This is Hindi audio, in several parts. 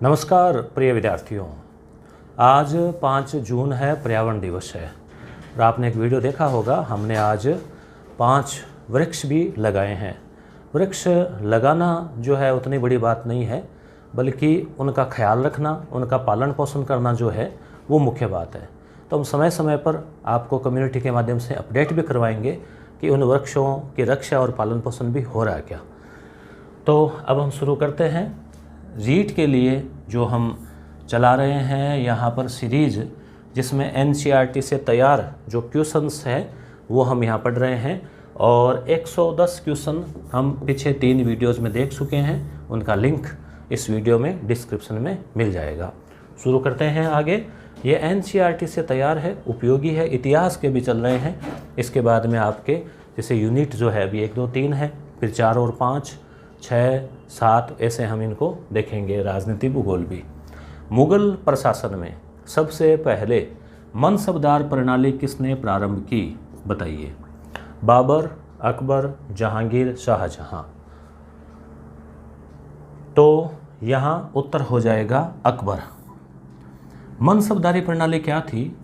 नमस्कार प्रिय विद्यार्थियों, आज 5 जून है, पर्यावरण दिवस है। और आपने एक वीडियो देखा होगा, हमने आज 5 वृक्ष भी लगाए हैं। वृक्ष लगाना जो है उतनी बड़ी बात नहीं है, बल्कि उनका ख्याल रखना, उनका पालन पोषण करना जो है वो मुख्य बात है। तो हम समय समय पर आपको कम्युनिटी के माध्यम से अपडेट भी करवाएंगे कि उन वृक्षों की रक्षा और पालन पोषण भी हो रहा है क्या। तो अब हम शुरू करते हैं। रीट के लिए जो हम चला रहे हैं यहाँ पर सीरीज़, जिसमें एनसीईआरटी से तैयार जो क्वेश्चंस है वो हम यहाँ पढ़ रहे हैं। और 110 क्वेश्चन हम पीछे 3 वीडियोस में देख चुके हैं, उनका लिंक इस वीडियो में डिस्क्रिप्शन में मिल जाएगा। शुरू करते हैं आगे। ये एनसीईआरटी से तैयार है, उपयोगी है, इतिहास के भी चल रहे हैं। इसके बाद में आपके जैसे यूनिट जो है अभी 1, 2, 3 है, फिर 4 और 5, 6, 7 ऐसे हम इनको देखेंगे। राजनीति भूगोल भी। मुगल प्रशासन में सबसे पहले मनसबदार प्रणाली किसने प्रारंभ की, बताइए। बाबर, अकबर, जहांगीर, शाहजहां। तो यहाँ उत्तर हो जाएगा अकबर। मनसबदारी प्रणाली क्या थी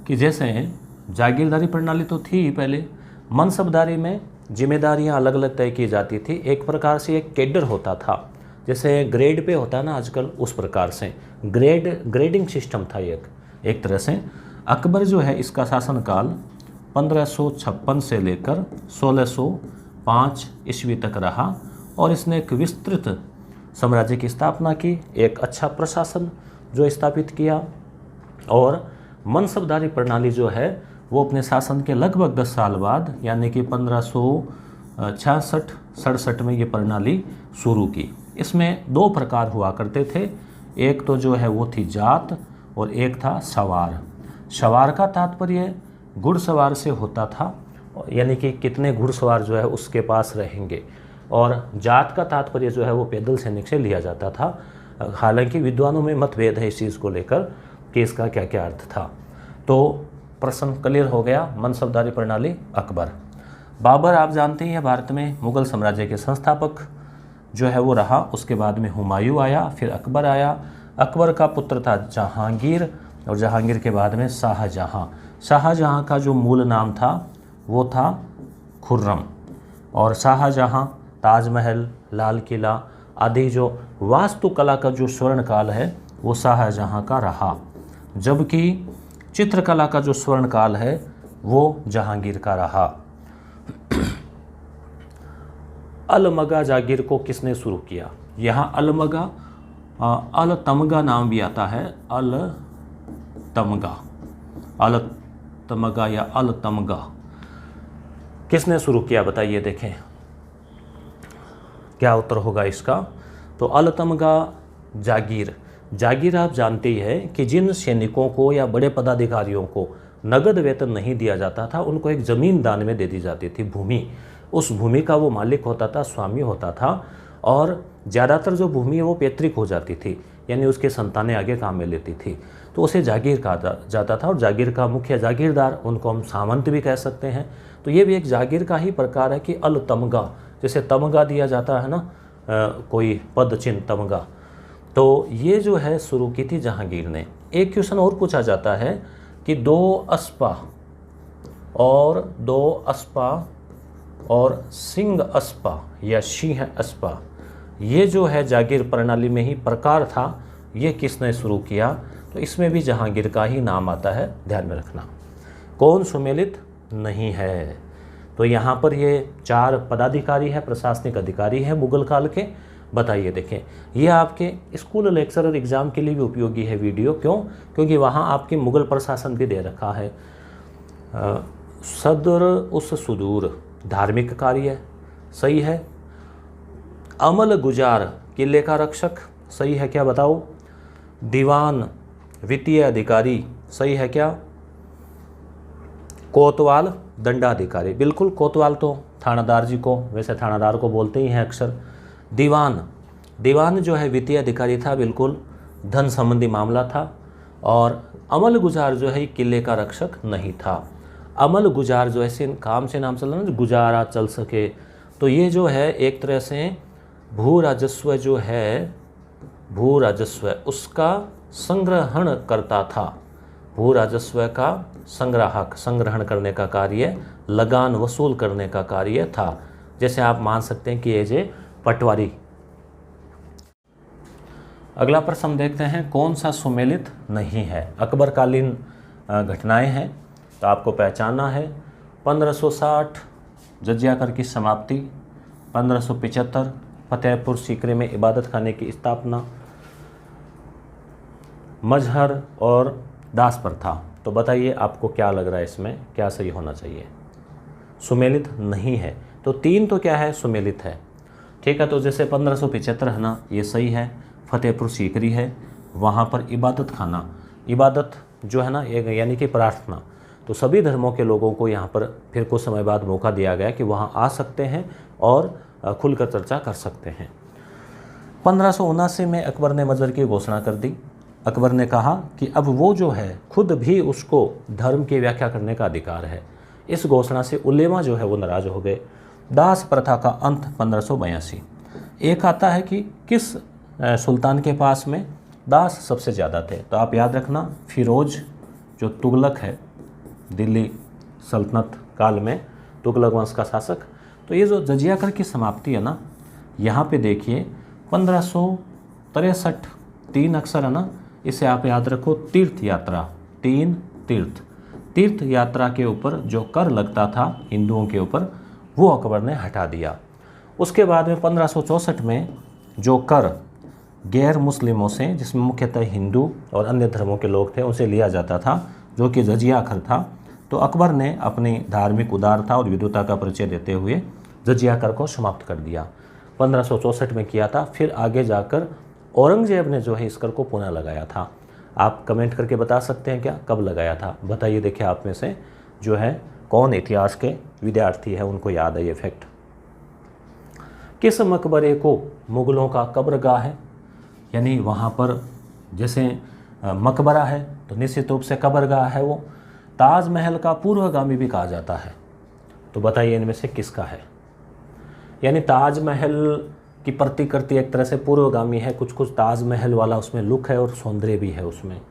कि जैसे जागीरदारी प्रणाली तो थी पहले, मनसबदारी में जिम्मेदारियां अलग अलग तय की जाती थी। एक प्रकार से एक कैडर होता था, जैसे ग्रेड पे होता है ना आजकल, उस प्रकार से ग्रेडिंग सिस्टम था एक तरह से। अकबर जो है इसका शासनकाल 1556 से लेकर 1605 ईस्वी तक रहा और इसने एक विस्तृत साम्राज्य की स्थापना की, एक अच्छा प्रशासन जो स्थापित किया। और मनसबदारी प्रणाली जो है वो अपने शासन के लगभग 10 साल बाद, यानी कि 1566-67 में ये प्रणाली शुरू की। इसमें 2 प्रकार हुआ करते थे, एक तो जो है वो थी जात और एक था सवार। सवार का तात्पर्य घुड़सवार से होता था, यानी कि कितने घुड़सवार जो है उसके पास रहेंगे, और जात का तात्पर्य जो है वो पैदल सैनिक से लिया जाता था। हालांकि विद्वानों में मतभेद है इस चीज़ को लेकर कि इसका क्या क्या अर्थ था। तो प्रश्न क्लियर हो गया। मनसबदारी प्रणाली अकबर। बाबर आप जानते हैं भारत में मुगल साम्राज्य के संस्थापक जो है वो रहा। उसके बाद में हुमायूं आया, फिर अकबर आया। अकबर का पुत्र था जहांगीर और जहांगीर के बाद में शाहजहां। शाहजहां का जो मूल नाम था वो था खुर्रम। और शाहजहां ताजमहल, लाल किला आदि जो वास्तुकला का जो स्वर्ण काल है वो शाहजहां का रहा, जबकि चित्रकला का जो स्वर्ण काल है वो जहांगीर का रहा। अलमगा जागीर को किसने शुरू किया? यहाँ अलमगा, अलतमगा नाम भी आता है, अलतमगा या अलतमगा। किसने शुरू किया बताइए, देखें क्या उत्तर होगा इसका। तो अलतमगा जागीर। जागीर आप जानते ही हैं कि जिन सैनिकों को या बड़े पदाधिकारियों को नगद वेतन नहीं दिया जाता था, उनको एक ज़मीन दान में दे दी जाती थी, भूमि। उस भूमि का वो मालिक होता था, स्वामी होता था। और ज़्यादातर जो भूमि है वो पैतृक हो जाती थी, यानी उसके संतानें आगे काम में लेती थी, तो उसे जागीर कहा जाता था। और जागीर का मुखिया जागीरदार, उनको हम सामंत भी कह सकते हैं। तो ये भी एक जागीर का ही प्रकार है कि अल तमगा, जैसे तमगा दिया जाता है ना, कोई पद चिन्ह तमगा। तो ये जो है शुरू की थी जहांगीर ने। एक क्वेश्चन और पूछा जाता है कि 2 अस्पा और सिंह अस्पा या सिंह अस्पा, ये जो है जागीर प्रणाली में ही प्रकार था, ये किसने शुरू किया? तो इसमें भी जहांगीर का ही नाम आता है, ध्यान में रखना। कौन सुमेलित नहीं है? तो यहाँ पर ये 4 पदाधिकारी है, प्रशासनिक अधिकारी है मुगल काल के। बताइए, देखें, ये आपके स्कूल लेक्चर और एग्ज़ाम के लिए भी उपयोगी है वीडियो। क्यों? क्योंकि वहाँ आपके मुगल प्रशासन भी दे रखा है। सदर उस सुदूर, धार्मिक कार्य, सही है। अमल गुजार, किले का रक्षक, सही है क्या बताओ। दीवान, वित्तीय अधिकारी, सही है क्या। कोतवाल, दंडाधिकारी, बिल्कुल। कोतवाल तो थानादार जी को, वैसे थानादार को बोलते ही हैं अक्सर। दीवान जो है वित्तीय अधिकारी था, बिल्कुल, धन संबंधी मामला था। और अमल गुजार जो है किले का रक्षक नहीं था। अमल गुजार जो है काम से नाम चल रहा है, गुजारा चल सके, तो ये जो है एक तरह से भू राजस्व जो है भू राजस्व उसका संग्रहण करता था। भू राजस्व का संग्राहक, संग्रहण करने का कार्य, लगान वसूल करने का कार्य था। जैसे आप मान सकते हैं कि ये जे पटवारी। अगला प्रश्न हम देखते हैं, कौन सा सुमेलित नहीं है। अकबरकालीन घटनाएं हैं तो आपको पहचानना है। 1560 जजिया कर की समाप्ति, 1575 फतेहपुर सीकरी में इबादत खाने की स्थापना, मजहर और दास प्रथा। तो बताइए आपको क्या लग रहा है, इसमें क्या सही होना चाहिए। सुमेलित नहीं है तो 3 तो क्या है, सुमेलित है। ठीक है, तो जैसे 1575 है ना, ये सही है। फतेहपुर सीकरी है, वहाँ पर इबादत खाना, इबादत जो है ना एक यानी कि प्रार्थना, तो सभी धर्मों के लोगों को यहाँ पर फिर कुछ समय बाद मौका दिया गया कि वहाँ आ सकते हैं और खुलकर चर्चा कर सकते हैं। 1579 में अकबर ने मजहर की घोषणा कर दी। अकबर ने कहा कि अब वो जो है खुद भी उसको धर्म की व्याख्या करने का अधिकार है। इस घोषणा से उलेमा जो है वो नाराज हो गए। दास प्रथा का अंत 1582। एक आता है कि किस सुल्तान के पास में दास सबसे ज़्यादा थे, तो आप याद रखना फिरोज जो तुगलक है, दिल्ली सल्तनत काल में तुगलक वंश का शासक। तो ये जो जजिया कर की समाप्ति है ना, यहाँ पे देखिए 1563, 3 अक्षर है ना, इसे आप याद रखो तीर्थ यात्रा, 3 तीर्थ यात्रा के ऊपर जो कर लगता था हिंदुओं के ऊपर, वो अकबर ने हटा दिया। उसके बाद में 1564 में जो कर गैर मुस्लिमों से, जिसमें मुख्यतः हिंदू और अन्य धर्मों के लोग थे, उनसे लिया जाता था, जो कि जजिया कर था, तो अकबर ने अपनी धार्मिक उदारता और विद्वता का परिचय देते हुए जजिया कर को समाप्त कर दिया। 1564 में किया था। फिर आगे जाकर औरंगजेब ने जो है इस कर को पुनः लगाया था। आप कमेंट करके बता सकते हैं क्या कब लगाया था, बताइए। देखिए आप में से जो है कौन इतिहास के विद्यार्थी है उनको याद है ये फैक्ट। किस मकबरे को मुगलों का कब्रगाह है, यानी वहाँ पर जैसे मकबरा है तो निश्चित रूप से कब्रगाह है वो। ताजमहल का पूर्वगामी भी कहा जाता है, तो बताइए इनमें से किसका है। यानी ताजमहल की प्रतिकृति एक तरह से पूर्वगामी है, कुछ कुछ ताजमहल वाला उसमें लुक है और सौंदर्य भी है उसमें।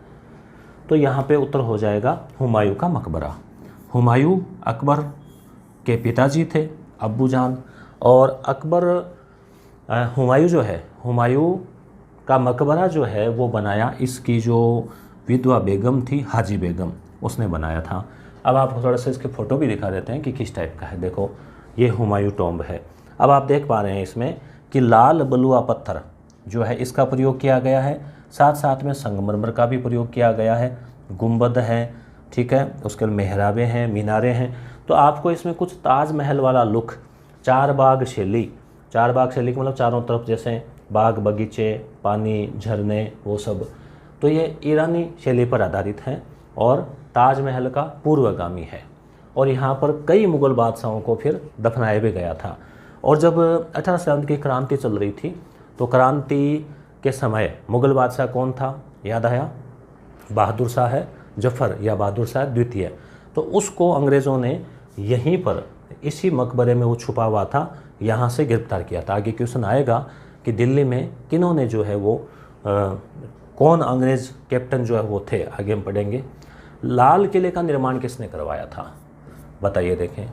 तो यहाँ पे उत्तर हो जाएगा हुमायूं का मकबरा। हुमायूं अकबर के पिताजी थे, अब्बू जान, और अकबर हुमायूं जो है, हुमायूं का मकबरा जो है वो बनाया इसकी जो विधवा बेगम थी, हाजी बेगम, उसने बनाया था। अब आपको थोड़ा सा इसके फ़ोटो भी दिखा देते हैं कि किस टाइप का है। देखो ये हुमायूं टॉम्ब है। अब आप देख पा रहे हैं इसमें कि लाल बलुआ पत्थर जो है इसका प्रयोग किया गया है, साथ साथ में संगमरमर का भी प्रयोग किया गया है, गुंबद है, ठीक है, उसके मेहराबें हैं, मीनारें हैं। तो आपको इसमें कुछ ताजमहल वाला लुक, चार बाग शैली का मतलब चारों तरफ जैसे बाग बगीचे, पानी, झरने, वो सब, तो ये ईरानी शैली पर आधारित है और ताजमहल का पूर्वगामी है। और यहाँ पर कई मुग़ल बादशाहों को फिर दफनाया भी गया था। और जब 1870 की क्रांति चल रही थी तो क्रांति के समय मुग़ल बादशाह कौन था, याद आया, बहादुर शाह जफ़र या बहादुर शाह द्वितीय। तो उसको अंग्रेज़ों ने यहीं पर इसी मकबरे में वो छुपा हुआ था, यहाँ से गिरफ्तार किया था। आगे क्वेश्चन आएगा कि दिल्ली में किन्होंने जो है वो कौन अंग्रेज़ कैप्टन जो है वो थे, आगे हम पढ़ेंगे। लाल किले का निर्माण किसने करवाया था, बताइए। देखें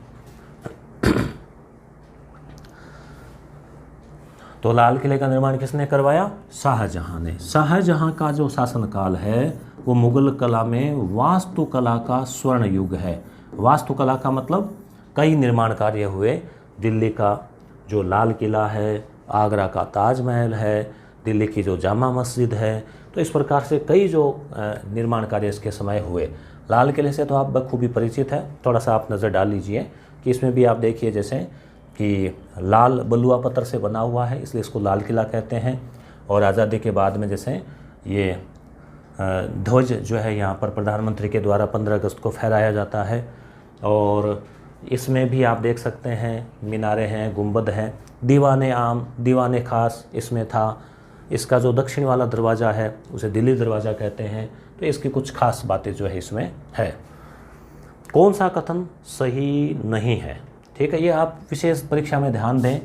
तो लाल किले का निर्माण किसने करवाया, शाहजहां ने। शाहजहां का जो शासनकाल है वो मुग़ल कला में वास्तुकला का स्वर्ण युग है। वास्तुकला का मतलब कई निर्माण कार्य हुए। दिल्ली का जो लाल किला है, आगरा का ताजमहल है, दिल्ली की जो जामा मस्जिद है, तो इस प्रकार से कई जो निर्माण कार्य इसके समय हुए। लाल किले से तो आप बखूबी परिचित है, थोड़ा सा आप नज़र डाल लीजिए कि इसमें भी आप देखिए जैसे कि लाल बलुआ पत्थर से बना हुआ है, इसलिए इसको लाल किला कहते हैं। और आज़ादी के बाद में जैसे ये ध्वज जो है यहाँ पर प्रधानमंत्री के द्वारा 15 अगस्त को फहराया जाता है। और इसमें भी आप देख सकते हैं मीनारे हैं, गुंबद हैं, दीवाने आम, दीवाने ख़ास इसमें था। इसका जो दक्षिण वाला दरवाज़ा है उसे दिल्ली दरवाज़ा कहते हैं। तो इसकी कुछ खास बातें जो है इसमें है। कौन सा कथन सही नहीं है, ठीक है, ये आप विशेष परीक्षा में ध्यान दें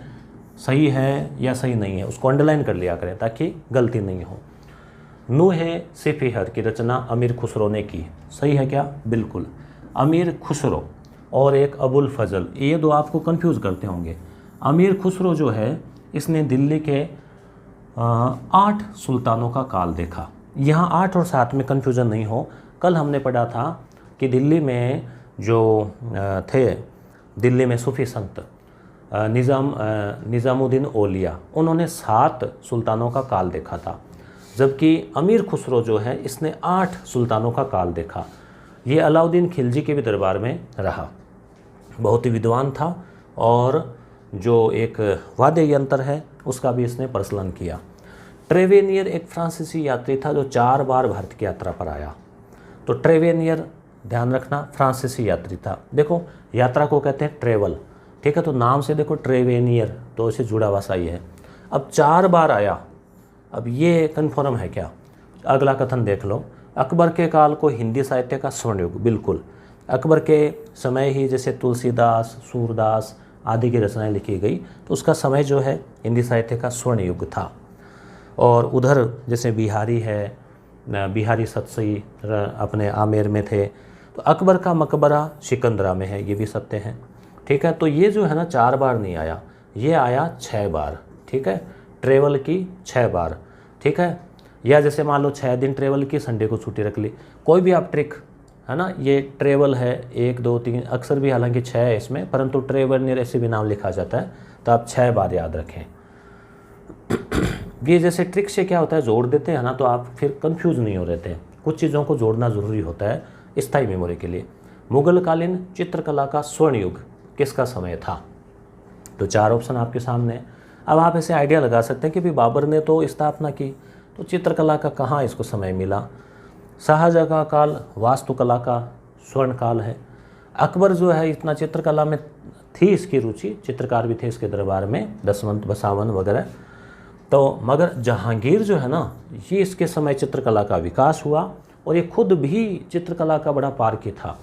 सही है या सही नहीं है उसको अंडरलाइन कर लिया करें ताकि गलती नहीं हो। नूहे सिफिहर की रचना अमीर खुसरो ने की, सही है क्या? बिल्कुल। अमीर खुसरो और एक अबुल फजल, ये दो आपको कंफ्यूज करते होंगे। अमीर खुसरो जो है इसने दिल्ली के 8 सुल्तानों का काल देखा। यहाँ 8 और 7 में कंफ्यूजन नहीं हो। कल हमने पढ़ा था कि दिल्ली में जो थे, दिल्ली में सूफी संत निज़ामुद्दीन औलिया, उन्होंने 7 सुल्तानों का काल देखा था, जबकि अमीर खुसरो जो है इसने 8 सुल्तानों का काल देखा। ये अलाउद्दीन खिलजी के भी दरबार में रहा, बहुत ही विद्वान था और जो एक वाद्य यंत्र है उसका भी इसने प्रचलन किया। ट्रेवेनियर एक फ्रांसीसी यात्री था जो 4 बार भारत की यात्रा पर आया। तो ट्रेवेनियर ध्यान रखना फ्रांसीसी यात्री था। देखो यात्रा को कहते हैं ट्रेवल, ठीक है, तो नाम से देखो ट्रेवेनियर, तो इसे जुड़ा हुआ सही है। अब 4 बार आया, अब ये कन्फर्म है क्या? अगला कथन देख लो, अकबर के काल को हिंदी साहित्य का स्वर्ण युग, बिल्कुल। अकबर के समय ही जैसे तुलसीदास, सूरदास आदि की रचनाएं लिखी गई, तो उसका समय जो है हिंदी साहित्य का स्वर्ण युग था। और उधर जैसे बिहारी है, बिहारी सतसई अपने आमेर में थे, तो अकबर का मकबरा सिकंदरा में है, ये भी सत्य है, ठीक है। तो ये जो है ना 4 बार नहीं आया, ये आया 6 बार, ठीक है, ट्रेवल की 6 बार, ठीक है। या जैसे मान लो 6 दिन ट्रेवल की, संडे को छुट्टी रख ली, कोई भी आप ट्रिक है ना, ये ट्रेवल है 1 2 3, अक्सर भी हालांकि 6 है इसमें, परंतु ट्रेवल ऐसे भी नाम लिखा जाता है, तो आप 6 बार याद रखें। ये जैसे ट्रिक से क्या होता है, जोड़ देते हैं ना, तो आप फिर कंफ्यूज नहीं हो रहते हैं। कुछ चीज़ों को जोड़ना ज़रूरी होता है स्थायी मेमोरी के लिए। मुगलकालीन चित्रकला का स्वर्ण युग किसका समय था? तो 4 ऑप्शन आपके सामने है। अब आप ऐसे आइडिया लगा सकते हैं कि भाई बाबर ने तो स्थापना की, तो चित्रकला का कहाँ इसको समय मिला? शाहजहाँ का काल वास्तुकला का स्वर्ण काल है। अकबर जो है इतना चित्रकला में थी इसकी रुचि, चित्रकार भी थे इसके दरबार में, दसवंत बसावन वगैरह। तो मगर जहांगीर जो है ना, ये इसके समय चित्रकला का विकास हुआ और ये खुद भी चित्रकला का बड़ा पारखी था।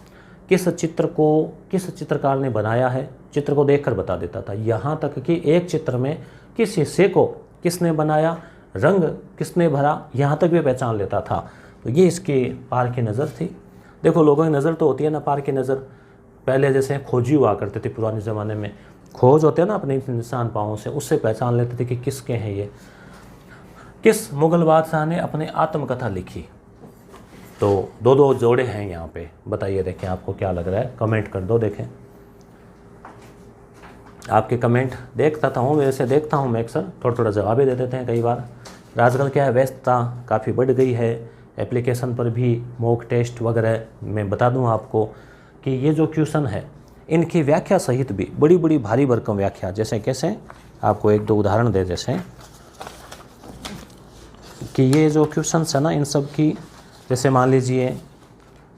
किस चित्र को किस चित्रकार ने बनाया है, चित्र को देखकर बता देता था। यहाँ तक कि एक चित्र में किस हिस्से को किसने बनाया, रंग किसने भरा, यहाँ तक भी पहचान लेता था। तो ये इसकी पार की नज़र थी। देखो लोगों की नज़र तो होती है ना पार की नज़र। पहले जैसे खोजी हुआ करते थे पुराने ज़माने में, खोज होते हैं ना अपने निशान पाँवों से, उससे पहचान लेते थे कि किसके हैं ये। किस मुगल बादशाह ने अपने आत्मकथा लिखी? तो 2 जोड़े हैं यहाँ पे, बताइए, देखें आपको क्या लग रहा है, कमेंट कर दो। देखें आपके कमेंट देखता था हूँ, मेरे से देखता हूँ मैं अक्सर, थोड़ा जवाब ही दे देते हैं कई बार। आजकल क्या है, व्यस्तता काफ़ी बढ़ गई है, एप्लीकेशन पर भी मॉक टेस्ट वगैरह मैं बता दूं आपको कि ये जो क्वेश्चन है इनकी व्याख्या सहित भी बड़ी बड़ी भारी भरकम व्याख्या, जैसे कैसे आपको 1 2 उदाहरण दे, जैसे कि ये जो क्वेश्चन है ना इन सब की, जैसे मान लीजिए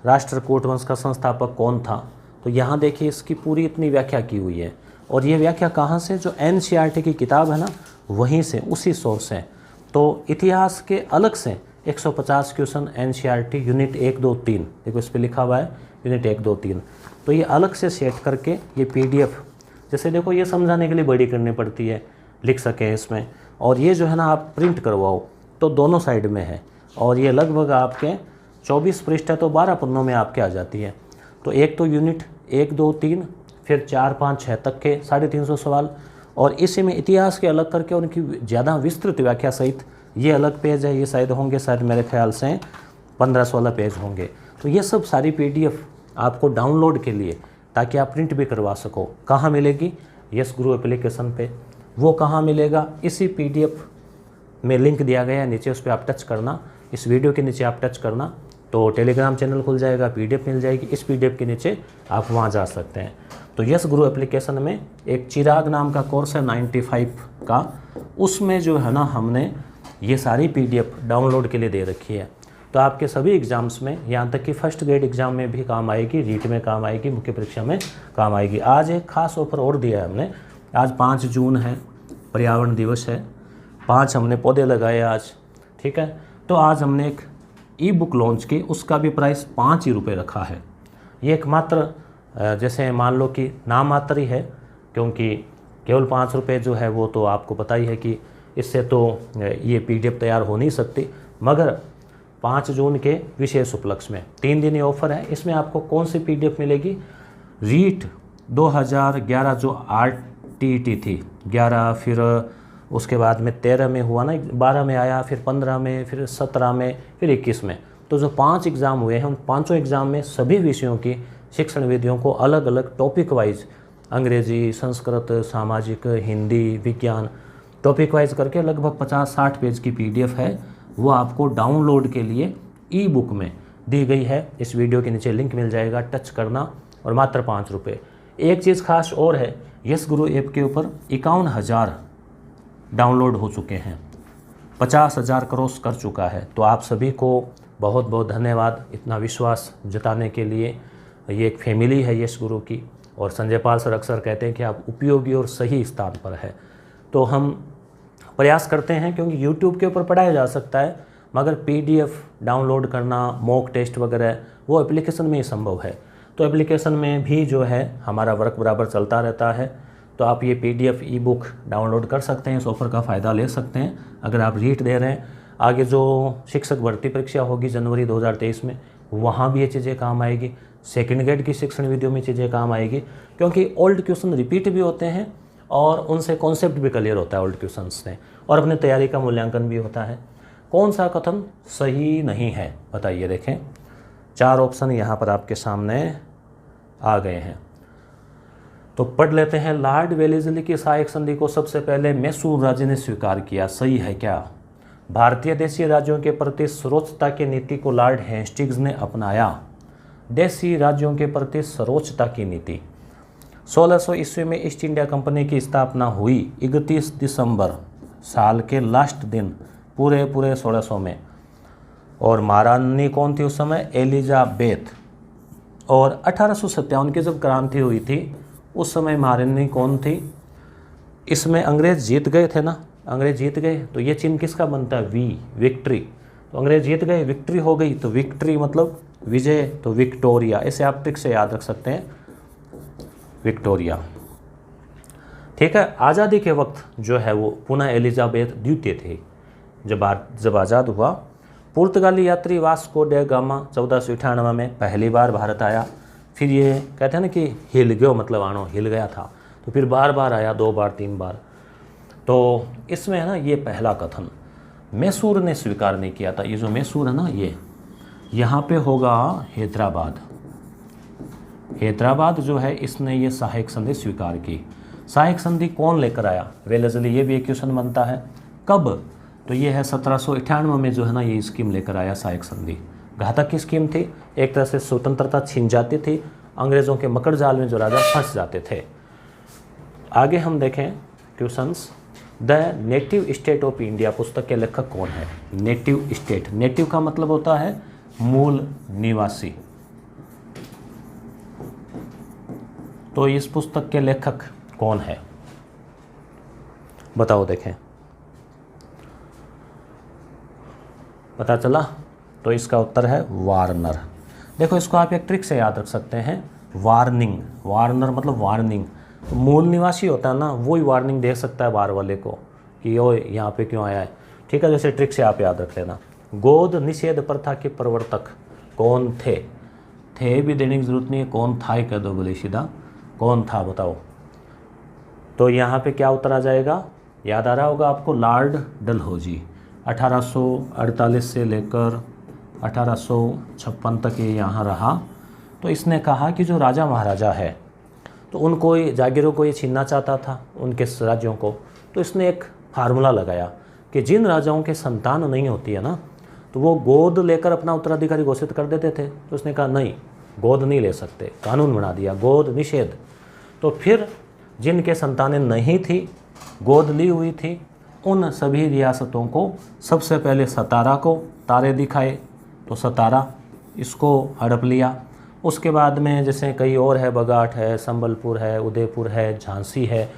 राष्ट्रकूट वंश का संस्थापक कौन था, तो यहाँ देखिए इसकी पूरी इतनी व्याख्या की हुई है। और ये व्याख्या कहाँ से? जो NCERT की किताब है ना, वहीं से, उसी सोर्स है। तो इतिहास के अलग से 150 क्वेश्चन NCERT यूनिट 1 2 3, देखो इस पर लिखा हुआ है यूनिट 1 2 3, तो ये अलग से सेट करके ये PDF, जैसे देखो ये समझाने के लिए बड़ी करनी पड़ती है, लिख सकें इसमें। और ये जो है ना आप प्रिंट करवाओ तो दोनों साइड में है, और ये लगभग आपके 24 पृष्ठ है, तो 12 पन्नों में आपके आ जाती है। तो एक तो यूनिट 1 2 3, फिर 4 5 6 तक के 350 सवाल, और इसी में इतिहास के अलग करके उनकी ज़्यादा विस्तृत व्याख्या सहित ये अलग पेज है। ये शायद होंगे, शायद मेरे ख्याल से 15-16 पेज होंगे। तो ये सब सारी PDF आपको डाउनलोड के लिए, ताकि आप प्रिंट भी करवा सको, कहाँ मिलेगी? यस गुरु एप्लीकेशन पे। वो कहाँ मिलेगा? इसी PDF में लिंक दिया गया है नीचे, उस पर आप टच करना, इस वीडियो के नीचे आप टच करना तो टेलीग्राम चैनल खुल जाएगा, PDF मिल जाएगी, इस PDF के नीचे आप वहाँ जा सकते हैं। तो यस गुरु एप्लीकेशन में एक चिराग नाम का कोर्स है 95 का, उसमें जो है ना हमने ये सारी PDF डाउनलोड के लिए दे रखी है। तो आपके सभी एग्ज़ाम्स में, यहाँ तक कि फर्स्ट ग्रेड एग्ज़ाम में भी काम आएगी, रीट में काम आएगी, मुख्य परीक्षा में काम आएगी। आज एक खास ऑफर और दिया है हमने, आज 5 जून है, पर्यावरण दिवस है, 5 हमने पौधे लगाए आज, ठीक है। तो आज हमने एक ई-बुक लॉन्च की, उसका भी प्राइस 5 ही रुपये रखा है। ये एकमात्र, जैसे मान लो कि नाम मात्र ही है, क्योंकि केवल 5 रुपये जो है वो तो आपको पता ही है कि इससे तो ये PDF तैयार हो नहीं सकती। मगर 5 जून के विशेष उपलक्ष्य में 3 दिन ये ऑफ़र है। इसमें आपको कौन सी PDF मिलेगी? रीट 2011 जो RTT थी 11, फिर उसके बाद में 13 में हुआ ना, 12 में आया, फिर 15 में, फिर 17 में, फिर 21 में। तो जो 5 एग्ज़ाम हुए हैं उन 5 एग्ज़ाम में सभी विषयों की शिक्षण विधियों को अलग अलग टॉपिक वाइज, अंग्रेजी, संस्कृत, सामाजिक, हिंदी, विज्ञान, टॉपिक वाइज करके लगभग 50-60 पेज की PDF है, वो आपको डाउनलोड के लिए ई-बुक में दी गई है। इस वीडियो के नीचे लिंक मिल जाएगा, टच करना, और मात्र 5 रुपये। एक चीज़ खास और है, यस गुरु ऐप के ऊपर 51,000 डाउनलोड हो चुके हैं, 50,000 क्रॉस कर चुका है। तो आप सभी को बहुत बहुत धन्यवाद इतना विश्वास जताने के लिए। ये एक फैमिली है यश गुरु की, और संजय पाल सर अक्सर कहते हैं कि आप उपयोगी और सही स्थान पर है। तो हम प्रयास करते हैं, क्योंकि YouTube के ऊपर पढ़ाया जा सकता है, मगर PDF डाउनलोड करना, मॉक टेस्ट वगैरह वो एप्लीकेशन में ही संभव है। तो एप्लीकेशन में भी जो है हमारा वर्क बराबर चलता रहता है। तो आप ये PDF ई-बुक डाउनलोड कर सकते हैं, इस ऑफ़र का फ़ायदा ले सकते हैं अगर आप रीट दे रहे हैं। आगे जो शिक्षक भर्ती परीक्षा होगी जनवरी 2023 में, वहाँ भी ये चीज़ें काम आएगी। सेकंड ग्रेड की शिक्षण वीडियो में चीज़ें काम आएगी, क्योंकि ओल्ड क्वेश्चन रिपीट भी होते हैं और उनसे कॉन्सेप्ट भी क्लियर होता है ओल्ड क्वेश्चन से, और अपनी तैयारी का मूल्यांकन भी होता है। कौन सा कथन सही नहीं है बताइए। देखें 4 ऑप्शन यहाँ पर आपके सामने आ गए हैं, तो पढ़ लेते हैं। लॉर्ड वेलेस्ली की सहायक संधि को सबसे पहले मैसूर राज्य ने स्वीकार किया, सही है क्या? भारतीय देशी राज्यों के प्रति सर्वोच्चता की नीति को लॉर्ड हेस्टिंग्स ने अपनाया। देशी राज्यों के प्रति सर्वोच्चता की नीति। 1600 ईस्वी में ईस्ट इंडिया कंपनी की स्थापना हुई 31 दिसंबर साल के लास्ट दिन, पूरे 1600 में। और महारानी कौन थी उस समय? एलिजाबेथ। और 1857 की जब क्रांति हुई थी उस समय महारानी कौन थी? इसमें अंग्रेज जीत गए थे ना, अंग्रेज जीत गए, तो ये चिन्ह किसका बनता है? V, victory. तो अंग्रेज जीत गए, विक्ट्री हो गई, तो विक्ट्री मतलब विजय, तो विक्टोरिया। ऐसे आप ट्रिक से याद रख सकते हैं, विक्टोरिया। ठीक है। आज़ादी के वक्त जो है वो पुनः एलिजाबेथ द्वितीय थी जब आज़ाद हुआ। पुर्तगाली यात्री वास्को डे गामा 1498 में पहली बार भारत आया। फिर ये कहते हैं ना कि हिल गयो, मतलब आनो हिल गया था, तो फिर बार बार आया, 2 बार 3 बार। तो इसमें है ना ये पहला कथन मैसूर ने स्वीकार नहीं किया था। ये जो मैसूर है ना, ये यहाँ पे होगा हैदराबाद। हैदराबाद जो है इसने ये सहायक संधि स्वीकार की। सहायक संधि कौन लेकर आया? वेलेस्ली। ये भी एक क्वेश्चन बनता है, कब? तो ये है 1798 में जो है ना ये स्कीम लेकर आया सहायक संधि। घातक की स्कीम थी, एक तरह से स्वतंत्रता छीन जाती थी, अंग्रेज़ों के मकर जाल में जो राजा फंस जाते थे। आगे हम देखें questions. The native state of India पुस्तक के लेखक कौन है? नेटिव स्टेट, नेटिव का मतलब होता है मूल निवासी। तो इस पुस्तक के लेखक कौन है बताओ। देखें पता चला? तो इसका उत्तर है वार्नर। देखो इसको आप एक ट्रिक से याद रख सकते हैं, वार्निंग। वार्नर मतलब वार्निंग। तो मूल निवासी होता है ना, वही वार्निंग दे सकता है बाहर वाले को कि ओ यहाँ पे क्यों आया है। ठीक है, जैसे ट्रिक से आप याद रख लेना। गोद निषेध प्रथा के प्रवर्तक कौन थे? थे भी देने की जरूरत नहीं है, कौन था ही कह दो बोले सीधा, कौन था बताओ। तो यहाँ पे क्या उत्तर आ जाएगा? याद आ रहा होगा आपको, लॉर्ड डलहौजी। 1848 से लेकर 1856 तक ये यहाँ रहा। तो इसने कहा कि जो राजा महाराजा है तो उनको जागीरों को ये छीनना चाहता था, उनके राज्यों को। तो इसने एक फार्मूला लगाया कि जिन राजाओं के संतान नहीं होती है ना, तो वो गोद लेकर अपना उत्तराधिकारी घोषित कर देते थे। तो उसने कहा नहीं, गोद नहीं ले सकते, कानून बना दिया गोद निषेध। तो फिर जिनके संतानें नहीं थी, गोद ली हुई थी, उन सभी रियासतों को सबसे पहले सतारा को तारे दिखाए, तो सतारा इसको हड़प लिया। उसके बाद में जैसे कई और है, बगाट है, संबलपुर है, उदयपुर है, झांसी है,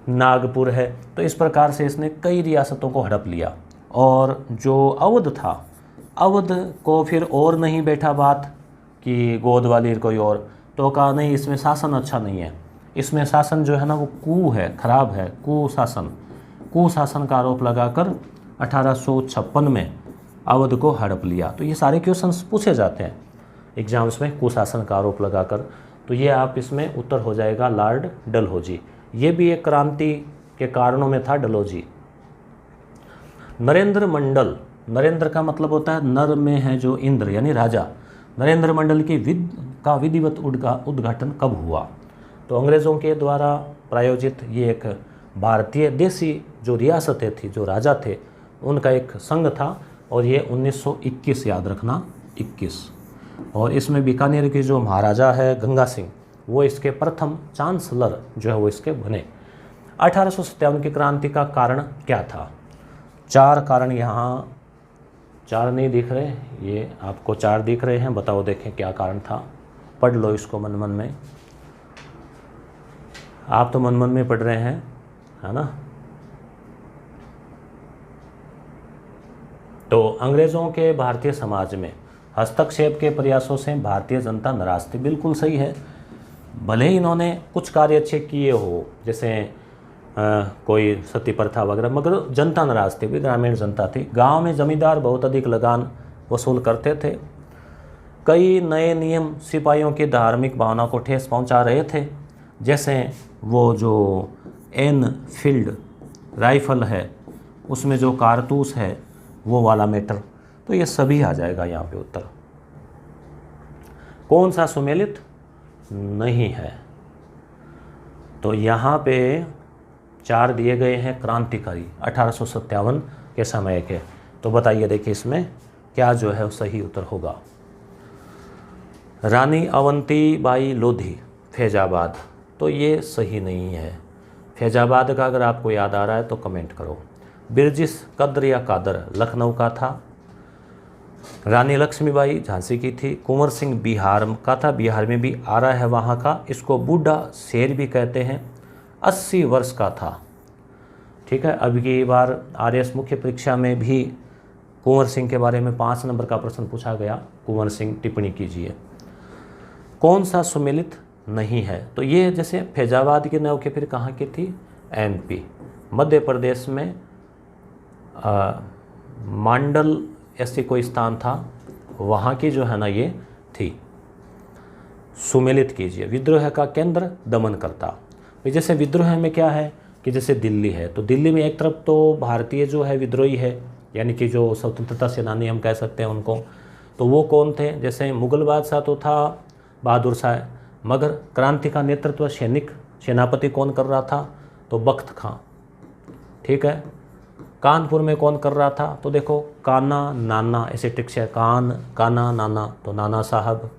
नागपुर है। तो इस प्रकार से इसने कई रियासतों को हड़प लिया। और जो अवध था, अवध को फिर और नहीं बैठा बात कि गोद वाली कोई और, तो कहा नहीं इसमें शासन अच्छा नहीं है, इसमें शासन जो है ना वो कू है, खराब है, कुशासन का आरोप लगाकर 1856 में अवध को हड़प लिया। तो ये सारे क्वेश्चंस पूछे जाते हैं एग्जाम्स में, कुशासन का आरोप लगाकर। तो ये आप इसमें उत्तर हो जाएगा लॉर्ड डलहौजी। ये भी एक क्रांति के कारणों में था डलहौजी। नरेंद्र मंडल, नरेंद्र का मतलब होता है नर में है जो इंद्र यानी राजा। नरेंद्र मंडल की विधिवत उद्घाटन कब हुआ? तो अंग्रेज़ों के द्वारा प्रायोजित ये एक भारतीय देसी जो रियासतें थी, जो राजा थे, उनका एक संघ था और ये 1921 याद रखना, 21। और इसमें बीकानेर की जो महाराजा है गंगा सिंह, वो इसके प्रथम चांसलर जो है वो इसके बने। 1857 की क्रांति का कारण क्या था? 4 कारण, यहाँ 4 नहीं दिख रहे, ये आपको 4 दिख रहे हैं। बताओ देखें क्या कारण था, पढ़ लो इसको मन मन में। आप तो मन मन में पढ़ रहे हैं, है ना। तो अंग्रेज़ों के भारतीय समाज में हस्तक्षेप के प्रयासों से भारतीय जनता नाराज थी। बिल्कुल सही है। भले ही इन्होंने कुछ कार्य अच्छे किए हो, जैसे कोई सती प्रथा वगैरह, मगर जनता नाराज थी भी, ग्रामीण जनता थी। गांव में जमींदार बहुत अधिक लगान वसूल करते थे। कई नए नियम सिपाहियों की धार्मिक भावना को ठेस पहुंचा रहे थे, जैसे वो जो एनफील्ड राइफल है उसमें जो कारतूस है वो वाला मैटर। तो ये सभी आ जाएगा यहाँ पे उत्तर। कौन सा सुमेलित नहीं है? तो यहाँ पे 4 दिए गए हैं क्रांतिकारी 1857 के समय के। तो बताइए देखिए इसमें क्या जो है सही उत्तर होगा। रानी अवंतीबाई लोधी, फैजाबाद, तो ये सही नहीं है। फैजाबाद का अगर आपको याद आ रहा है तो कमेंट करो। बिरजिस कद्र या कादर लखनऊ का था। रानी लक्ष्मीबाई झांसी की थी। कुंवर सिंह बिहार का था, बिहार में भी आ रहा है वहाँ का। इसको बूढ़ा शेर भी कहते हैं। 80 वर्ष का था। ठीक है, अब की बार आरएस मुख्य परीक्षा में भी कुंवर सिंह के बारे में 5 नंबर का प्रश्न पूछा गया। कुंवर सिंह टिप्पणी कीजिए। कौन सा सुमेलित नहीं है? तो ये जैसे फैजाबाद की नौ के फिर कहाँ की थी? एमपी, मध्य प्रदेश में मांडल ऐसी कोई स्थान था, वहाँ की जो है ना ये थी। सुमेलित कीजिए। विद्रोह का केंद्र दमनकर्ता। जैसे विद्रोह में क्या है कि जैसे दिल्ली है, तो दिल्ली में एक तरफ तो भारतीय जो है विद्रोही है, यानी कि जो स्वतंत्रता सेनानी हम कह सकते हैं उनको। तो वो कौन थे? जैसे मुगल बादशाह तो था बहादुर शाह, मगर क्रांति का नेतृत्व सेनापति कौन कर रहा था? तो बख्त खां। ठीक है। कानपुर में कौन कर रहा था? तो देखो काना नाना, ऐसे ट्रिक्स है, काना नाना, तो नाना साहब।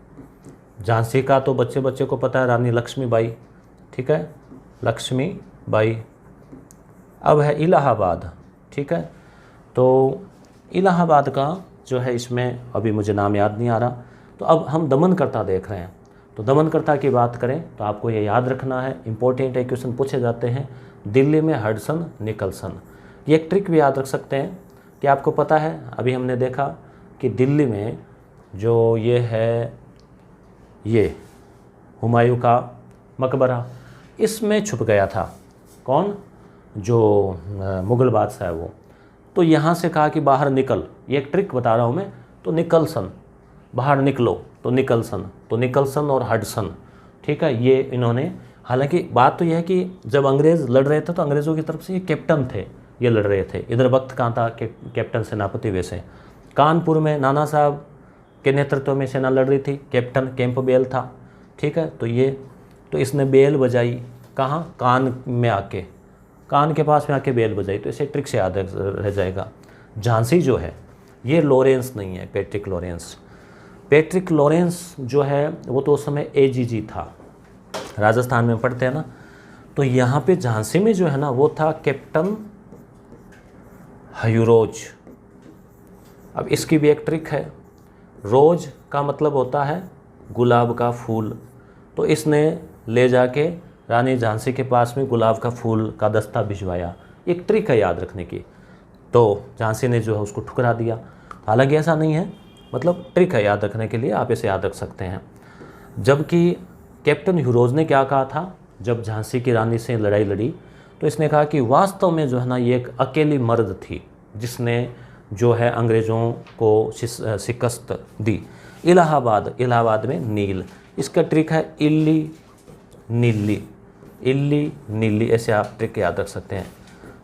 झांसी का तो बच्चे बच्चे को पता है, रानी लक्ष्मीबाई। ठीक है, लक्ष्मीबाई। अब है इलाहाबाद। ठीक है, तो इलाहाबाद का जो है इसमें अभी मुझे नाम याद नहीं आ रहा। तो अब हम दमनकर्ता देख रहे हैं। तो दमनकर्ता की बात करें तो आपको ये याद रखना है, इंपॉर्टेंट है, क्वेश्चन पूछे जाते हैं। दिल्ली में हडसन निकलसन। ये एक ट्रिक भी याद रख सकते हैं कि आपको पता है, अभी हमने देखा कि दिल्ली में जो ये है, ये हुमायूं का मकबरा, इसमें छुप गया था। कौन? जो मुग़ल बादशाह है वो। तो यहाँ से कहा कि बाहर निकल, ये एक ट्रिक बता रहा हूँ मैं। तो निकलसन, बाहर निकलो, तो निकलसन और हडसन। ठीक है, ये इन्होंने, हालांकि बात तो यह है कि जब अंग्रेज़ लड़ रहे थे तो अंग्रेज़ों की तरफ से ये कैप्टन थे, ये लड़ रहे थे। इधर वक्त कहाँ था कैप्टन सेनापति वैसे। कानपुर में नाना साहब के नेतृत्व में सेना लड़ रही थी, कैप्टन कैंपबेल था। ठीक है, तो इसने बेल बजाई कहाँ? कान में आके, कान के पास में आके बेल बजाई। तो इसे ट्रिक से याद रह जाएगा। झांसी जो है ये लॉरेंस नहीं है, पैट्रिक लॉरेंस। पैट्रिक लॉरेंस जो है वो तो उस समय एजीजी था, राजस्थान में पढ़ते हैं ना। तो यहाँ पे झांसी में जो है ना वो था कैप्टन हयूरोज। अब इसकी भी एक ट्रिक है। रोज का मतलब होता है गुलाब का फूल। तो इसने ले जाके रानी झांसी के पास में गुलाब का फूल का दस्ता भिजवाया। एक ट्रिक है याद रखने की। तो झांसी ने जो है उसको ठुकरा दिया। हालांकि ऐसा नहीं है, मतलब ट्रिक है याद रखने के लिए, आप इसे याद रख सकते हैं। जबकि कैप्टन ह्यूरोज ने क्या कहा था जब झांसी की रानी से लड़ाई लड़ी तो इसने कहा कि वास्तव में जो है ना ये एक अकेली मर्द थी जिसने जो है अंग्रेज़ों को शिकस्त दी। इलाहाबाद में नील, इसका ट्रिक है इल्ली नीली, इल्ली नीली, ऐसे आप ट्रिक याद रख सकते हैं।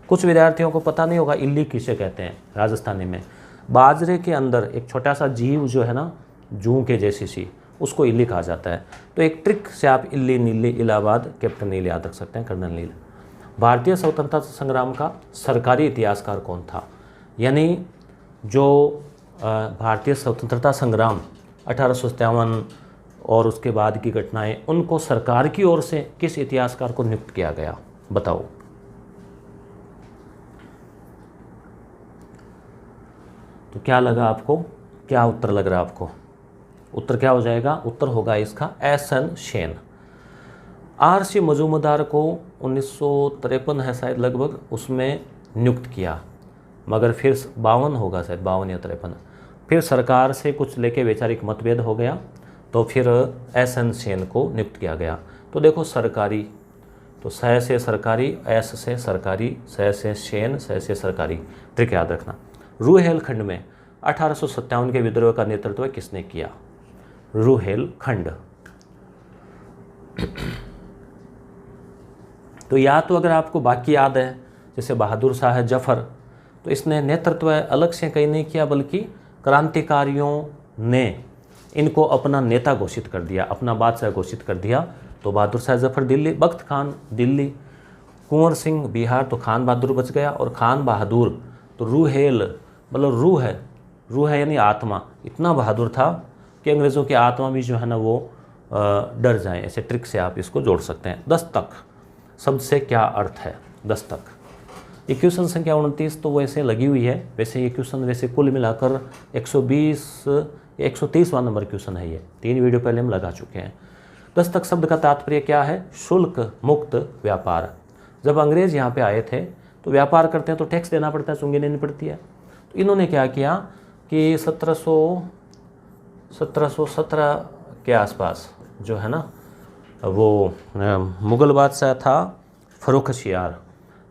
कुछ विद्यार्थियों को पता नहीं होगा इल्ली किसे कहते हैं राजस्थानी में। बाजरे के अंदर एक छोटा सा जीव जो है ना जूं के जैसी सी, उसको इल्ली कहा जाता है। तो एक ट्रिक से आप इल्ली नीली इलाहाबाद कैप्टन नील याद रख सकते हैं, कर्नल नील। भारतीय स्वतंत्रता संग्राम का सरकारी इतिहासकार कौन था? यानी जो भारतीय स्वतंत्रता संग्राम 1857 और उसके बाद की घटनाएं, उनको सरकार की ओर से किस इतिहासकार को नियुक्त किया गया, बताओ। तो क्या लगा आपको, क्या उत्तर लग रहा है आपको? उत्तर क्या हो जाएगा? उत्तर होगा इसका एस.एन. सेन। आर.सी. मजूमदार को 1953 है शायद लगभग, उसमें नियुक्त किया, मगर फिर 52 होगा शायद, 52 या 53, फिर सरकार से कुछ लेके वैचारिक मतभेद हो गया, तो फिर एस.एन. सेन को नियुक्त किया गया। तो देखो सरकारी, तो स से सरकारी, एस से सरकारी, स से सेन, स से सरकारी, ट्रिक याद रखना। रूहेलखंड में 1857 के विद्रोह का नेतृत्व किसने किया? रूहेलखंड। तो या तो अगर आपको बाकी याद है, जैसे बहादुर शाह जफर, तो इसने नेतृत्व अलग से कहीं नहीं किया, बल्कि क्रांतिकारियों ने इनको अपना नेता घोषित कर दिया, अपना बादशाह घोषित कर दिया। तो बहादुर शाह जफर दिल्ली, बख्त खान दिल्ली, कुंवर सिंह बिहार, तो खान बहादुर बच गया, और खान बहादुर तो रूहेल मतलब रूह है यानी आत्मा, इतना बहादुर था कि अंग्रेज़ों की आत्मा भी जो है ना वो डर जाए। ऐसे ट्रिक से आप इसको जोड़ सकते हैं। दस्तक शब्द से क्या अर्थ है? दस्तक। ये क्वेश्चन संख्या 29 तो वैसे लगी हुई है, वैसे ये क्वेश्चन वैसे कुल मिलाकर 130वां नंबर क्वेश्चन है। ये 3 वीडियो पहले हम लगा चुके हैं। दस्तक शब्द का तात्पर्य क्या है? शुल्क मुक्त व्यापार। जब अंग्रेज़ यहाँ पे आए थे तो व्यापार करते हैं तो टैक्स देना पड़ता है, चुंगी देनी पड़ती है। तो इन्होंने क्या किया कि 1717 के आसपास जो है ना वो मुग़ल बादशाह था फर्रुखशियार,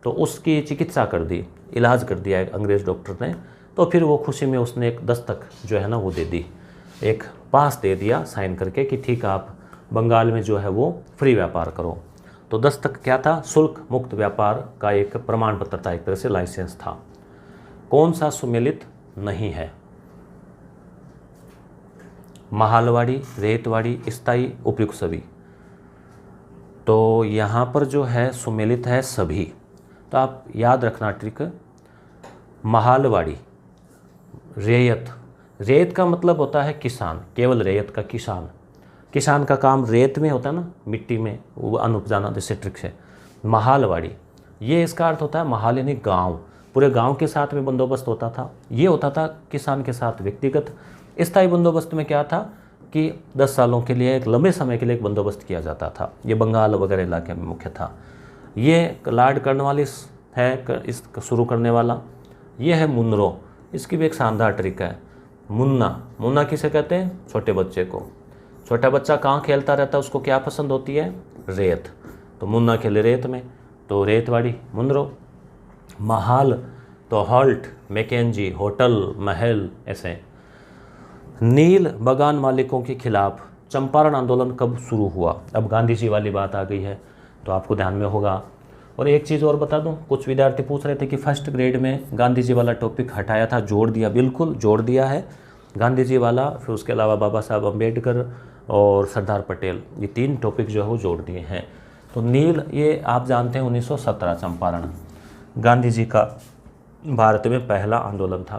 तो उसकी चिकित्सा कर दी, इलाज कर दिया एक अंग्रेज़ डॉक्टर ने। तो फिर वो खुशी में उसने एक दस्तक जो है ना वो दे दी, एक पास दे दिया साइन करके कि ठीक आप बंगाल में जो है वो फ्री व्यापार करो। तो दस्तक क्या था? शुल्क मुक्त व्यापार का एक प्रमाण पत्र था, एक तरह से लाइसेंस था। कौन सा सुमेलित नहीं है? महालवाड़ी, रेतवाड़ी, स्थायी, उपयुक्त सभी। तो यहाँ पर जो है सुमेलित है सभी। तो आप याद रखना ट्रिक, महालवाड़ी, रेयत, रेत का मतलब होता है किसान, केवल रेयत का किसान, किसान का काम रेत में होता है ना, मिट्टी में वो अन्न उपजाना, जैसे ट्रिक है। महालवाड़ी, ये इसका अर्थ होता है महाल यानी गाँव, पूरे गांव के साथ में बंदोबस्त होता था। ये होता था किसान के साथ व्यक्तिगत। स्थायी बंदोबस्त में क्या था कि 10 सालों के लिए, एक लंबे समय के लिए एक बंदोबस्त किया जाता था। ये बंगाल वगैरह इलाके में मुख्य था। ये लॉर्ड कॉर्नवालिस है इस शुरू करने वाला। ये है मुनरो, इसकी भी एक शानदार ट्रिक है। मुन्ना किसे कहते हैं? छोटे बच्चे को। छोटा बच्चा कहाँ खेलता रहता है, उसको क्या पसंद होती है? रेत। तो मुन्ना खेले रेत में, तो रेतवाड़ी, मुनरो। महाल तो हॉल्ट, मैकेंजी, होटल, महल, ऐसे। नील बगान मालिकों के खिलाफ चंपारण आंदोलन कब शुरू हुआ? अब गांधी जी वाली बात आ गई है तो आपको ध्यान में होगा। और एक चीज़ और बता दूं, कुछ विद्यार्थी पूछ रहे थे कि फर्स्ट ग्रेड में गांधी जी वाला टॉपिक हटाया था, जोड़ दिया। बिल्कुल जोड़ दिया है गांधी जी वाला, फिर उसके अलावा बाबा साहब अम्बेडकर और सरदार पटेल, ये 3 टॉपिक जो है वो जोड़ दिए हैं। तो नील, ये आप जानते हैं 1917 चंपारण गांधी जी का भारत में पहला आंदोलन था।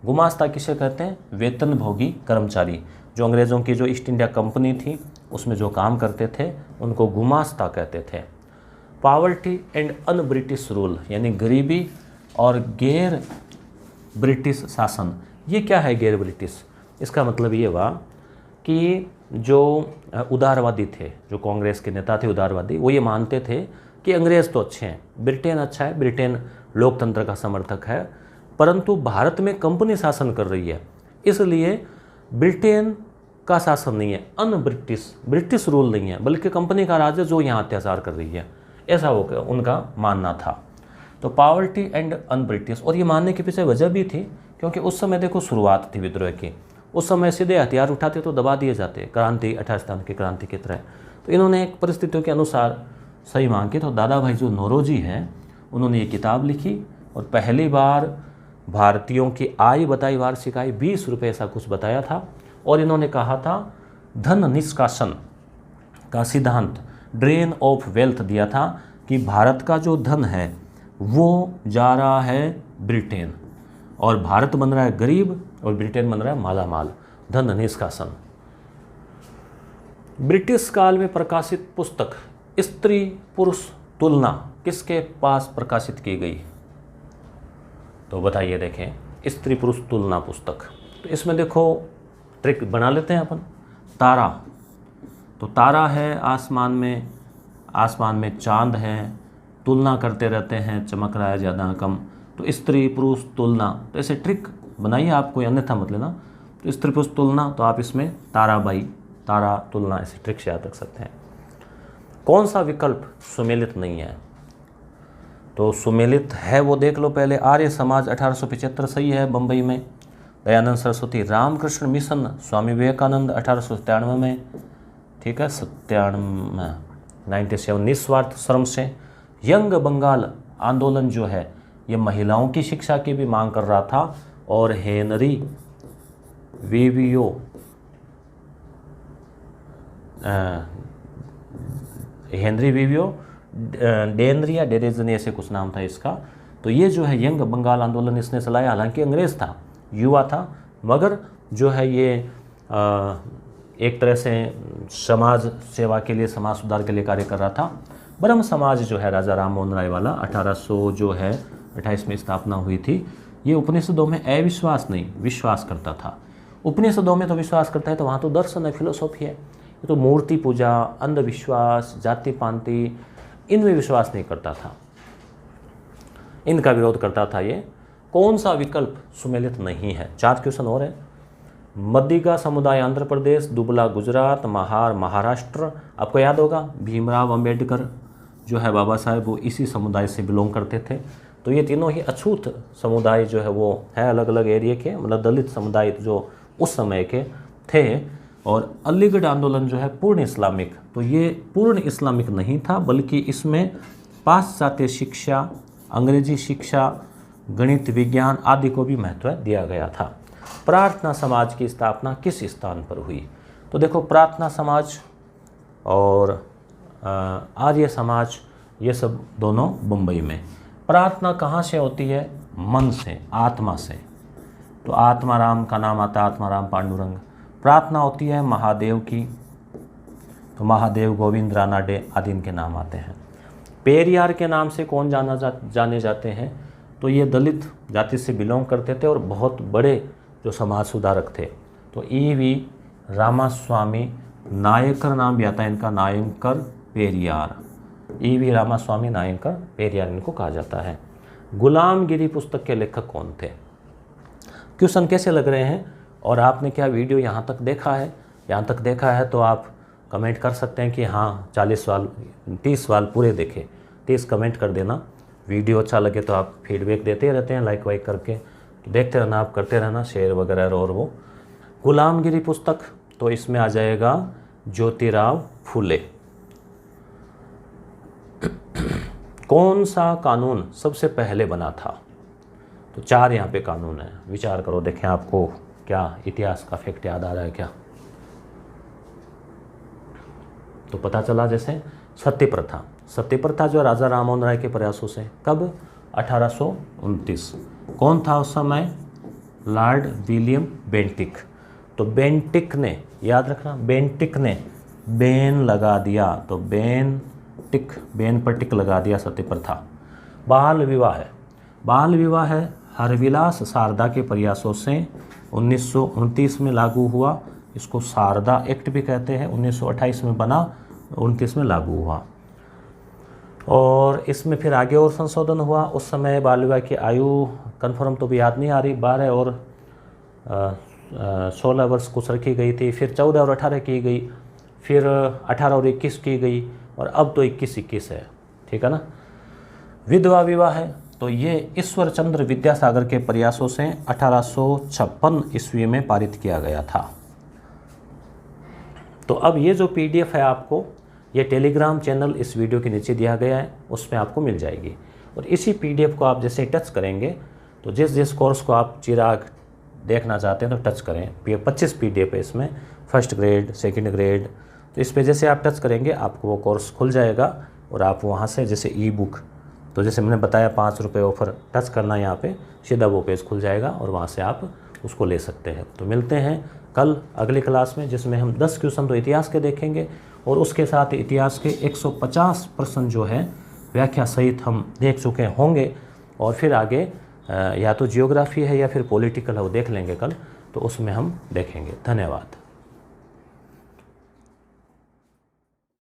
गुमास्ता किसे कहते हैं? वेतनभोगी कर्मचारी, जो अंग्रेज़ों की जो ईस्ट इंडिया कंपनी थी उसमें जो काम करते थे उनको गुमास्ता कहते थे। Poverty and un British rule, यानी गरीबी और गैर ब्रिटिश शासन। ये क्या है गैर ब्रिटिश? इसका मतलब ये हुआ कि जो उदारवादी थे, जो कांग्रेस के नेता थे उदारवादी, वो ये मानते थे कि अंग्रेज़ तो अच्छे हैं, ब्रिटेन अच्छा है, ब्रिटेन लोकतंत्र का समर्थक है, परंतु भारत में कंपनी शासन कर रही है, इसलिए ब्रिटेन का शासन नहीं है, ब्रिटिश रूल नहीं है, बल्कि कंपनी का राज है जो यहाँ अत्याचार कर रही है, ऐसा वो उनका मानना था। तो पॉवर्टी एंड अन ब्रिटिश, और ये मानने के पीछे वजह भी थी क्योंकि उस समय देखो शुरुआत थी विद्रोह की, उस समय सीधे हथियार उठाते तो दबा दिए जाते, क्रांति 28 सितंबर की क्रांति की तरह। तो इन्होंने एक परिस्थितियों के अनुसार सही मांग की। तो दादा भाई जो नौरोजी हैं उन्होंने ये किताब लिखी और पहली बार भारतीयों की आय बताई, वार्षिक आय 20 रुपये ऐसा कुछ बताया था। और इन्होंने कहा था धन निष्कासन का सिद्धांत, ड्रेन ऑफ वेल्थ दिया था कि भारत का जो धन है वो जा रहा है ब्रिटेन, और भारत बन रहा है गरीब और ब्रिटेन बन रहा है मालामाल, धन निष्कासन। ब्रिटिश काल में प्रकाशित पुस्तक स्त्री पुरुष तुलना किसके पास प्रकाशित की गई? तो बताइए, देखें स्त्री पुरुष तुलना पुस्तक। तो इसमें देखो ट्रिक बना लेते हैं अपन। तारा, तो तारा है आसमान में चांद है, तुलना करते रहते हैं, चमक रहा है ज़्यादा कम, तो स्त्री पुरुष तुलना। तो ऐसे ट्रिक बनाइए, आप कोई अन्यथा मत लेना। तो स्त्री पुरुष तुलना, तो आप इसमें ताराबाई, तारा तुलना, ऐसे ट्रिक से याद रख सकते हैं। कौन सा विकल्प सुमेलित नहीं है? तो सुमेलित है वो देख लो पहले। आर्य समाज 1875 सही है बम्बई में। दयानंद सरस्वती रामकृष्ण मिशन स्वामी विवेकानंद 1897 में, ठीक है, 97 निस्वार्थ श्रम से। यंग बंगाल आंदोलन जो है ये महिलाओं की शिक्षा की भी मांग कर रहा था, और हेनरी विवियो डेनरी या डेरेजनी ऐसे कुछ नाम था इसका। तो ये जो है यंग बंगाल आंदोलन इसने चलाया, हालांकि अंग्रेज़ था, युवा था, मगर जो है ये एक तरह से समाज सेवा के लिए, समाज सुधार के लिए कार्य कर रहा था। ब्रह्म समाज जो है राजा राम मोहन राय वाला 1828 में स्थापना हुई थी। ये उपनिषदों में अविश्वास नहीं विश्वास करता था। उपनिषदों में तो विश्वास करता है, तो वहाँ तो दर्शन है, फिलोसॉफी है। ये तो मूर्ति पूजा, अंधविश्वास, जाति पांति, इनमें विश्वास नहीं करता था, इनका विरोध करता था ये। कौन सा विकल्प सुमेलित नहीं है? 4 क्वेश्चन और है। मद्दिगा समुदाय आंध्र प्रदेश, दुबला गुजरात, महार महाराष्ट्र। आपको याद होगा भीमराव अंबेडकर जो है बाबा साहेब, वो इसी समुदाय से बिलोंग करते थे। तो ये तीनों ही अछूत समुदाय जो है वो है अलग अलग एरिया के, मतलब दलित समुदाय जो उस समय के थे। और अलीगढ़ आंदोलन जो है पूर्ण इस्लामिक, तो ये पूर्ण इस्लामिक नहीं था, बल्कि इसमें पाश्चात्य शिक्षा, अंग्रेजी शिक्षा, गणित, विज्ञान आदि को भी महत्व दिया गया था। प्रार्थना समाज की स्थापना किस स्थान पर हुई? तो देखो प्रार्थना समाज और आर्य समाज ये सब दोनों मुंबई में। प्रार्थना कहाँ से होती है? मन से, आत्मा से। तो आत्माराम का नाम आता है, आत्माराम पांडुरंग। प्रार्थना होती है महादेव की, तो महादेव, गोविंद रानाडे आदि इनके नाम आते हैं। पेरियार के नाम से कौन जाने जाते हैं? तो ये दलित जाति से बिलोंग करते थे और बहुत बड़े जो समाज सुधारक थे। तो E.V. रामास्वामी नायकर नाम भी आता है इनका, नायकर पेरियार। E.V. रामास्वामी नायकर पेरियार इनको कहा जाता है। गुलामगिरी पुस्तक के लेखक कौन थे? क्वेश्चन कैसे लग रहे हैं और आपने क्या वीडियो यहाँ तक देखा है? यहाँ तक देखा है तो आप कमेंट कर सकते हैं कि हाँ 40 सवाल 30 सवाल पूरे देखे, 30 कमेंट कर देना। वीडियो अच्छा लगे तो आप फीडबैक देते रहते हैं लाइक वाइक करके, तो देखते रहना, आप करते रहना शेयर वगैरह। और वो गुलामगिरी पुस्तक, तो इसमें आ जाएगा ज्योतिराव फुले। कौन सा कानून सबसे पहले बना था? तो 4 यहाँ पे कानून है, विचार करो, देखें आपको क्या इतिहास का फैक्ट याद आ रहा है क्या? तो पता चला जैसे सत्य प्रथा। सत्य प्रथा जो राजा राममोहन राय के प्रयासों से, कब? 1829। कौन था उस समय? Lord William Bentinck. तो बेंटिक ने, याद रखना, बेंटिक ने बैन लगा दिया, तो बैन पर टिक लगा दिया सत्य प्रथा। बाल विवाह है, बाल विवाह है हरविलास शारदा के प्रयासों से 1929 में लागू हुआ। इसको शारदा एक्ट भी कहते हैं। 1928 में बना, 29 में लागू हुआ। और इसमें फिर आगे और संशोधन हुआ। उस समय बाल विवाह की आयु कन्फर्म तो भी याद नहीं आ रही, 12 और 16 वर्ष कुछ रखी गई थी, फिर 14 और 18 की गई, फिर 18 और 21 की गई, और अब तो 21-21 है। ठीक है ना। विधवा विवाह है तो ये ईश्वर चंद्र विद्यासागर के प्रयासों से 1856 ईस्वी में पारित किया गया था। तो अब ये जो PDF है आपको, ये टेलीग्राम चैनल इस वीडियो के नीचे दिया गया है, उसमें आपको मिल जाएगी। और इसी PDF को आप जैसे टच करेंगे तो जिस कोर्स को आप चिराग देखना चाहते हैं तो टच करें। 25 PDF है इसमें, फर्स्ट ग्रेड, सेकंड ग्रेड। तो इस पर जैसे आप टच करेंगे आपको वो कोर्स खुल जाएगा और आप वहाँ से जैसे E-बुक, तो जैसे मैंने बताया 5 रुपये ऑफ़र, टच करना यहाँ पे, सीधा वो पेज खुल जाएगा और वहाँ से आप उसको ले सकते हैं। तो मिलते हैं कल अगली क्लास में, जिसमें हम 10 क्वेश्चन तो इतिहास के देखेंगे और उसके साथ इतिहास के 150 प्रश्न जो है व्याख्या सहित हम देख चुके होंगे। और फिर आगे या तो जियोग्राफी है या फिर पॉलिटिकल है, वो देख लेंगे कल, तो उसमें हम देखेंगे। धन्यवाद।